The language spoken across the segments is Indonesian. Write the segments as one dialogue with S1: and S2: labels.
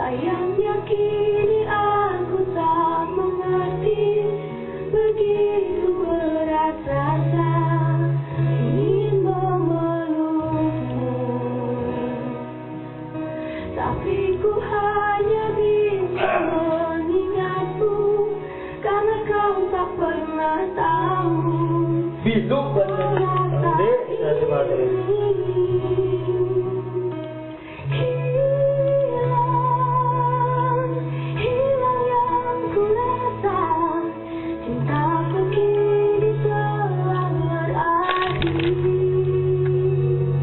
S1: Sayangnya kini aku tak mengerti, begitu berat rasa ingin memelukmu, tapi ku hanya bisa mengingatmu karena kau tak pernah tahu.
S2: Biduk banget
S1: hilang yang ku rasa, cintaku kini telah berarti.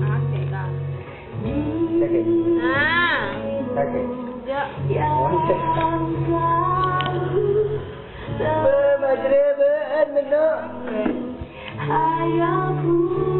S3: Oke, Kak.
S1: Yang selalu
S2: Majrebe,
S1: hayalku.